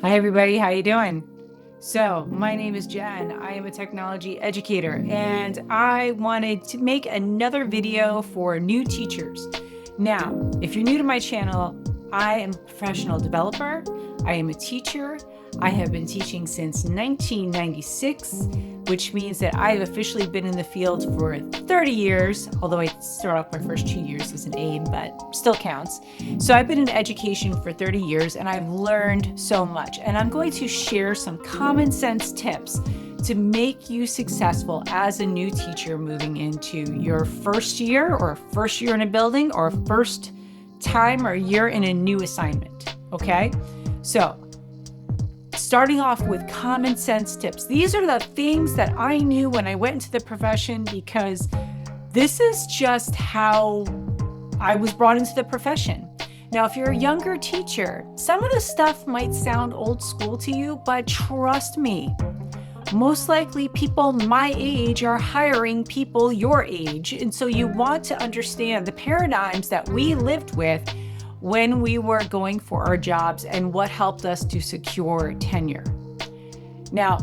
Hi everybody, how you doing? So, my name is Jen. I am a technology educator and I wanted to make another video for new teachers. Now, if you're new to my channel, I am a professional developer. I am a teacher. I have been teaching since 1996, which means that I have officially been in the field for 30 years, although I started off my first 2 years as an aide, but still counts. So I've been in education for 30 years and I've learned so much. And I'm going to share some common sense tips to make you successful as a new teacher moving into your first year or first year in a building or first time or year in a new assignment. Okay? So, starting off with common sense tips. These are the things that I knew when I went into the profession because this is just how I was brought into the profession. Now, if you're a younger teacher, some of the stuff might sound old school to you, but trust me, most likely people my age are hiring people your age. And so you want to understand the paradigms that we lived with when we were going for our jobs and what helped us to secure tenure. Now,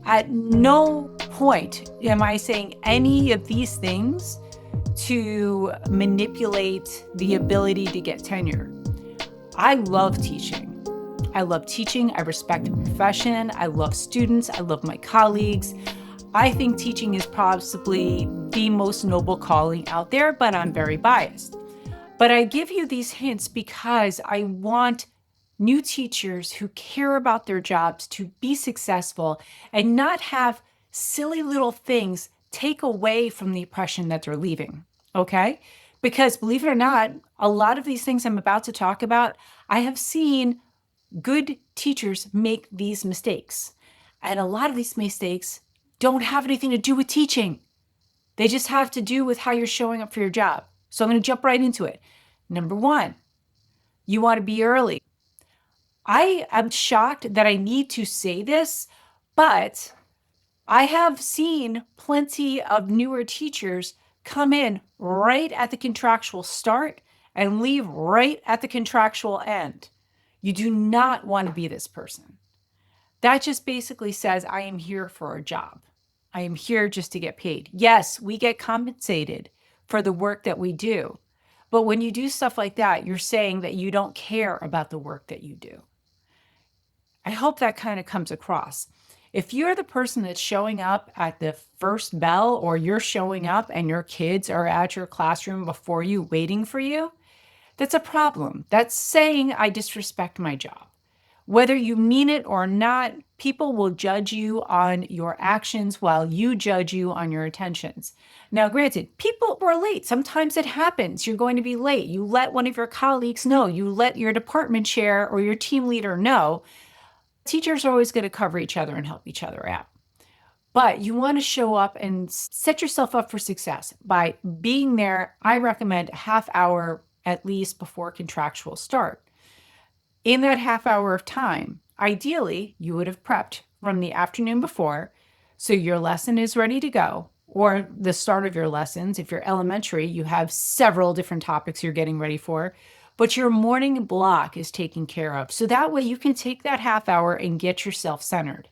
at no point am I saying any of these things to manipulate the ability to get tenure. I love teaching. I love teaching. I respect the profession. I love students. I love my colleagues. I think teaching is possibly the most noble calling out there, but I'm very biased. But I give you these hints because I want new teachers who care about their jobs to be successful and not have silly little things take away from the impression that they're leaving. Okay? Because believe it or not, a lot of these things I'm about to talk about, I have seen good teachers make these mistakes. And a lot of these mistakes don't have anything to do with teaching. They just have to do with how you're showing up for your job. So I'm going to jump right into it. Number one, you want to be early. I am shocked that I need to say this, but I have seen plenty of newer teachers come in right at the contractual start and leave right at the contractual end. You do not want to be this person. That just basically says, I am here for a job. I am here just to get paid. Yes, we get compensated for the work that we do. But when you do stuff like that, you're saying that you don't care about the work that you do. I hope that kind of comes across. If you're the person that's showing up at the first bell, or you're showing up and your kids are at your classroom before you waiting for you, that's a problem. That's saying I disrespect my job. Whether you mean it or not, people will judge you on your actions while you judge you on your intentions. Now, granted, people were late. Sometimes it happens. You're going to be late. You let one of your colleagues know. You let your department chair or your team leader know. Teachers are always going to cover each other and help each other out. But you want to show up and set yourself up for success by being there. I recommend a half hour at least before contractual start. In that half hour of time, ideally, you would have prepped from the afternoon before, so your lesson is ready to go, or the start of your lessons. If you're elementary, you have several different topics you're getting ready for, but your morning block is taken care of. So that way you can take that half hour and get yourself centered.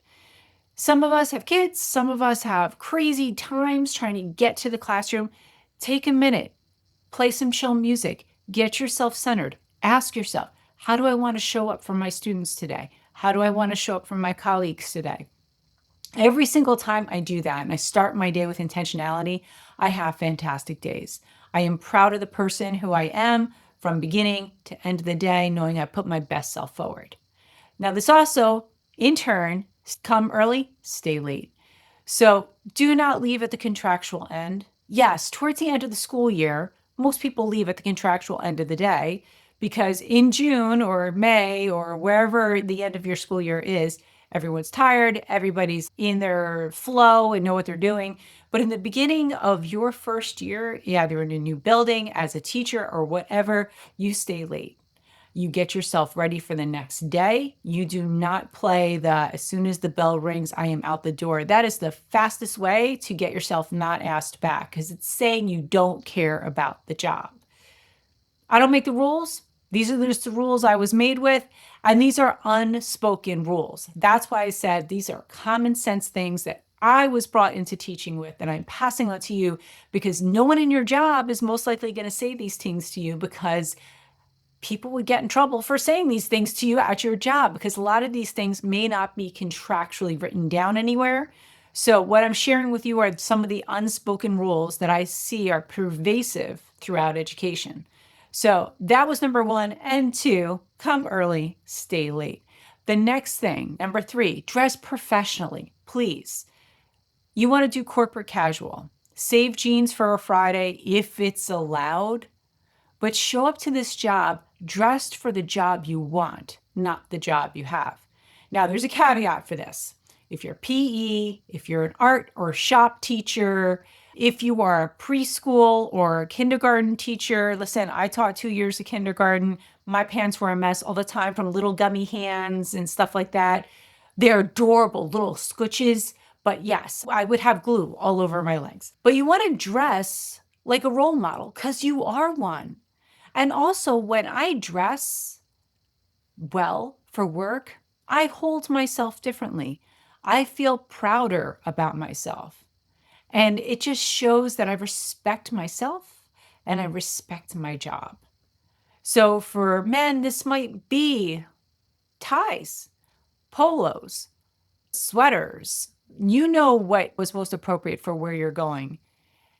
Some of us have kids, some of us have crazy times trying to get to the classroom. Take a minute, play some chill music, get yourself centered. Ask yourself, how do I want to show up for my students today? How do I want to show up for my colleagues today? Every single time I do that and I start my day with intentionality, I have fantastic days. I am proud of the person who I am from beginning to end of the day, knowing I put my best self forward. Now, this also, in turn, come early, stay late. So do not leave at the contractual end. Yes, towards the end of the school year, most people leave at the contractual end of the day because in June or May or wherever the end of your school year is, everyone's tired, everybody's in their flow and know what they're doing. But in the beginning of your first year, either in a new building as a teacher or whatever, you stay late. You get yourself ready for the next day. You do not play the as soon as the bell rings, I am out the door. That is the fastest way to get yourself not asked back because it's saying you don't care about the job. I don't make the rules. These are just the rules I was made with, and these are unspoken rules. That's why I said these are common sense things that I was brought into teaching with, and I'm passing on to you because no one in your job is most likely going to say these things to you, because people would get in trouble for saying these things to you at your job, because a lot of these things may not be contractually written down anywhere. So what I'm sharing with you are some of the unspoken rules that I see are pervasive throughout education. So that was number one. And two, come early, stay late. The next thing, number three, dress professionally, please. You want to do corporate casual. Save jeans for a Friday if it's allowed, but show up to this job dressed for the job you want, not the job you have. Now, there's a caveat for this. If you're PE, if you're an art or shop teacher, if you are a preschool or a kindergarten teacher, listen, I taught 2 years of kindergarten. My pants were a mess all the time from little gummy hands and stuff like that. They're adorable little scooches. But yes, I would have glue all over my legs. But you want to dress like a role model because you are one. And also, when I dress well for work, I hold myself differently. I feel prouder about myself. And it just shows that I respect myself and I respect my job. So for men, this might be ties, polos, sweaters. You know what was most appropriate for where you're going.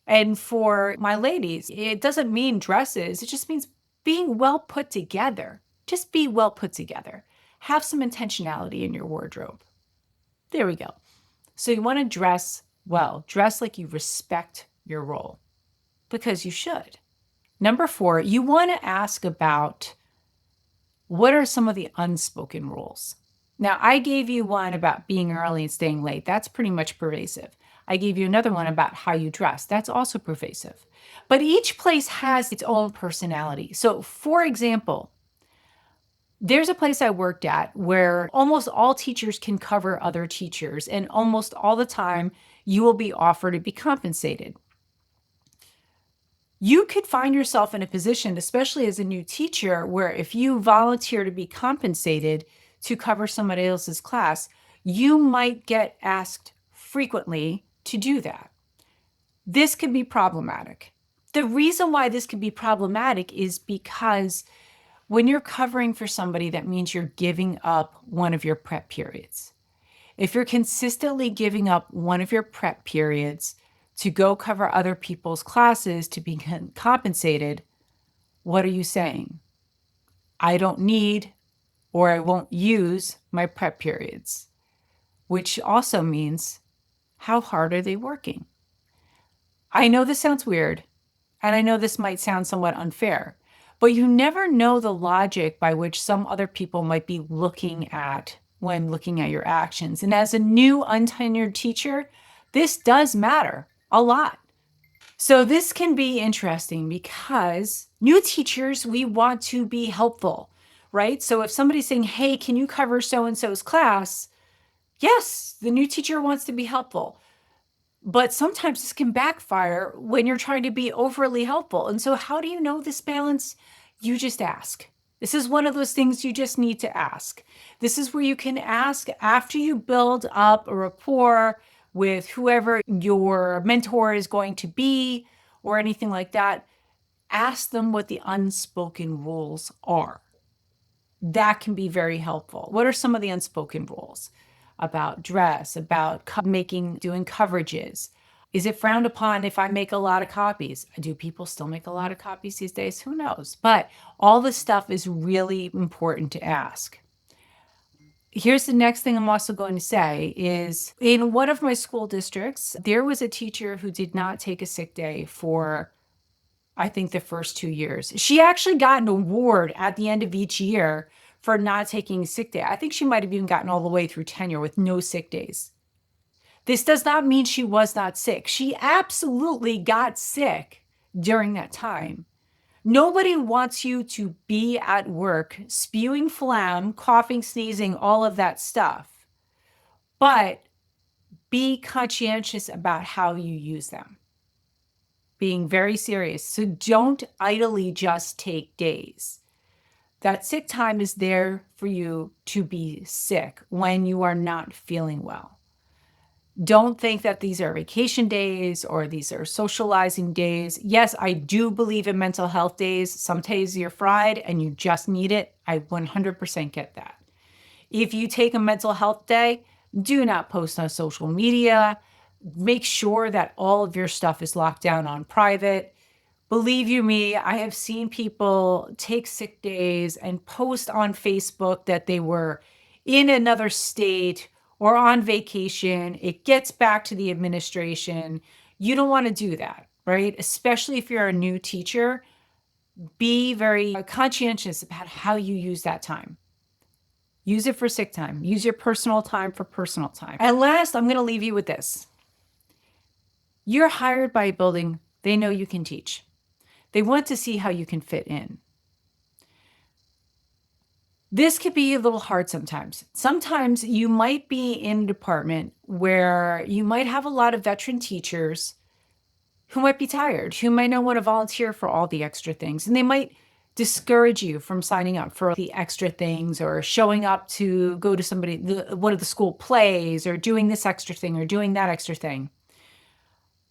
And for my ladies, it doesn't mean dresses. It just means being well put together. Just be well put together. Have some intentionality in your wardrobe. There we go. So you want to dress well. Dress like you respect your role, because you should. Number four, you want to ask about what are some of the unspoken rules. Now, I gave you one about being early and staying late. That's pretty much pervasive. I gave you another one about how you dress. That's also pervasive. But each place has its own personality. So, for example, there's a place I worked at where almost all teachers can cover other teachers, and almost all the time you will be offered to be compensated. You could find yourself in a position, especially as a new teacher, where if you volunteer to be compensated to cover somebody else's class, you might get asked frequently to do that. This could be problematic. The reason why this could be problematic is because when you're covering for somebody, that means you're giving up one of your prep periods. If you're consistently giving up one of your prep periods to go cover other people's classes to be compensated, what are you saying? I don't need or I won't use my prep periods, which also means how hard are they working? I know this sounds weird, and I know this might sound somewhat unfair, but you never know the logic by which some other people might be looking at when looking at your actions. And as a new untenured teacher, this does matter a lot. So this can be interesting because new teachers, we want to be helpful, right? So if somebody's saying, hey, can you cover so-and-so's class? Yes, the new teacher wants to be helpful. But sometimes this can backfire when you're trying to be overly helpful. And so how do you know this balance? You just ask. This is one of those things you just need to ask. This is where you can ask after you build up a rapport with whoever your mentor is going to be or anything like that. Ask them what the unspoken rules are. That can be very helpful. What are some of the unspoken rules about dress, about doing coverages? Is it frowned upon if I make a lot of copies? Do people still make a lot of copies these days? Who knows? But all this stuff is really important to ask. Here's the next thing I'm also going to say is in one of my school districts, there was a teacher who did not take a sick day for, I think, the first 2 years. She actually got an award at the end of each year for not taking a sick day. I think she might have even gotten all the way through tenure with no sick days. This does not mean she was not sick. She absolutely got sick during that time. Nobody wants you to be at work spewing phlegm, coughing, sneezing, all of that stuff. But be conscientious about how you use them. Being very serious. So don't idly just take days. That sick time is there for you to be sick when you are not feeling well. Don't think that these are vacation days or these are socializing days. Yes, I do believe in mental health days. Some days you're fried and you just need it. I 100% get that. If you take a mental health day, do not post on social media. Make sure that all of your stuff is locked down on private. Believe you me, I have seen people take sick days and post on Facebook that they were in another state or on vacation. It gets back to the administration. You don't want to do that, right? Especially if you're a new teacher. Be very conscientious about how you use that time. Use it for sick time. Use your personal time for personal time. And last, I'm going to leave you with this. You're hired by a building. They know you can teach. They want to see how you can fit in. This could be a little hard sometimes. Sometimes you might be in a department where you might have a lot of veteran teachers who might be tired, who might not want to volunteer for all the extra things. And they might discourage you from signing up for the extra things or showing up to go to one of the school plays or doing this extra thing or doing that extra thing.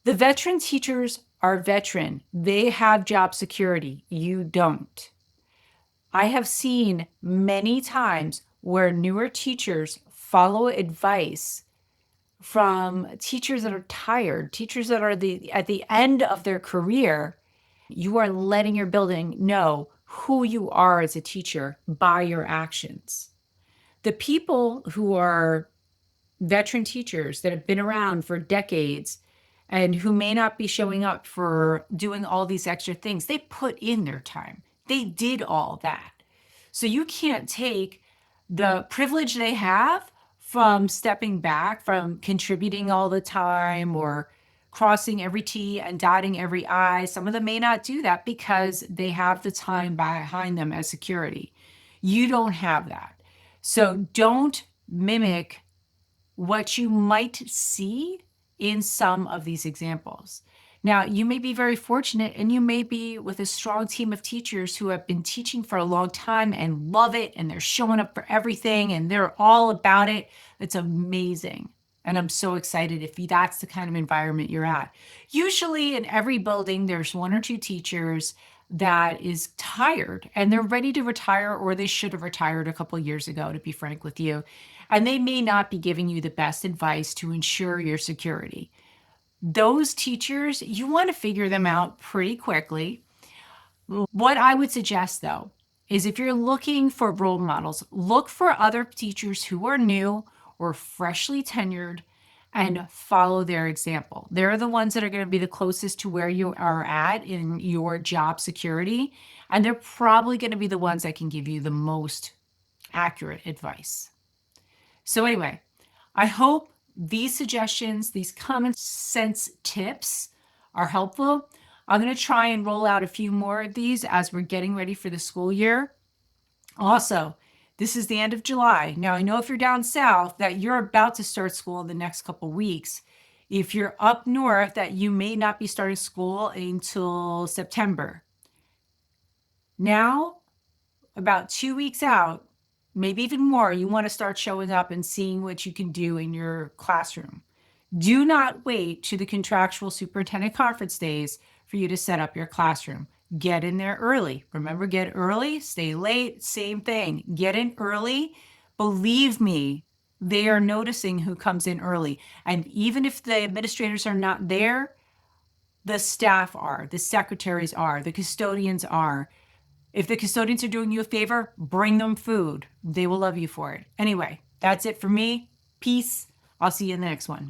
The veteran teachers are veteran. They have job security. You don't. I have seen many times where newer teachers follow advice from teachers that are tired, teachers that are at the end of their career. You are letting your building know who you are as a teacher by your actions. The people who are veteran teachers that have been around for decades and who may not be showing up for doing all these extra things, they put in their time. They did all that. So you can't take the privilege they have from stepping back, from contributing all the time or crossing every T and dotting every I. Some of them may not do that because they have the time behind them as security. You don't have that. So don't mimic what you might see in some of these examples. Now, you may be very fortunate and you may be with a strong team of teachers who have been teaching for a long time and love it and they're showing up for everything and they're all about it. It's amazing. And I'm so excited if that's the kind of environment you're at. Usually in every building, there's one or two teachers that is tired and they're ready to retire, or they should have retired a couple years ago, to be frank with you. And they may not be giving you the best advice to ensure your security. Those teachers, you want to figure them out pretty quickly. What I would suggest, though, is if you're looking for role models, look for other teachers who are new or freshly tenured and follow their example. They're the ones that are going to be the closest to where you are at in your job security, and they're probably going to be the ones that can give you the most accurate advice. So anyway, I hope these suggestions, these common sense tips are helpful. I'm going to try and roll out a few more of these as we're getting ready for the school year. Also, this is the end of July. Now, I know if you're down south that you're about to start school in the next couple weeks. If you're up north, that you may not be starting school until September. Now, about 2 weeks out, maybe even more, you want to start showing up and seeing what you can do in your classroom. Do not wait to the contractual superintendent conference days for you to set up your classroom. Get in there early. Remember, get early, stay late, same thing. Get in early. Believe me, they are noticing who comes in early. And even if the administrators are not there, the staff are, the secretaries are, the custodians are. If the custodians are doing you a favor, bring them food. They will love you for it. Anyway, that's it for me. Peace. I'll see you in the next one.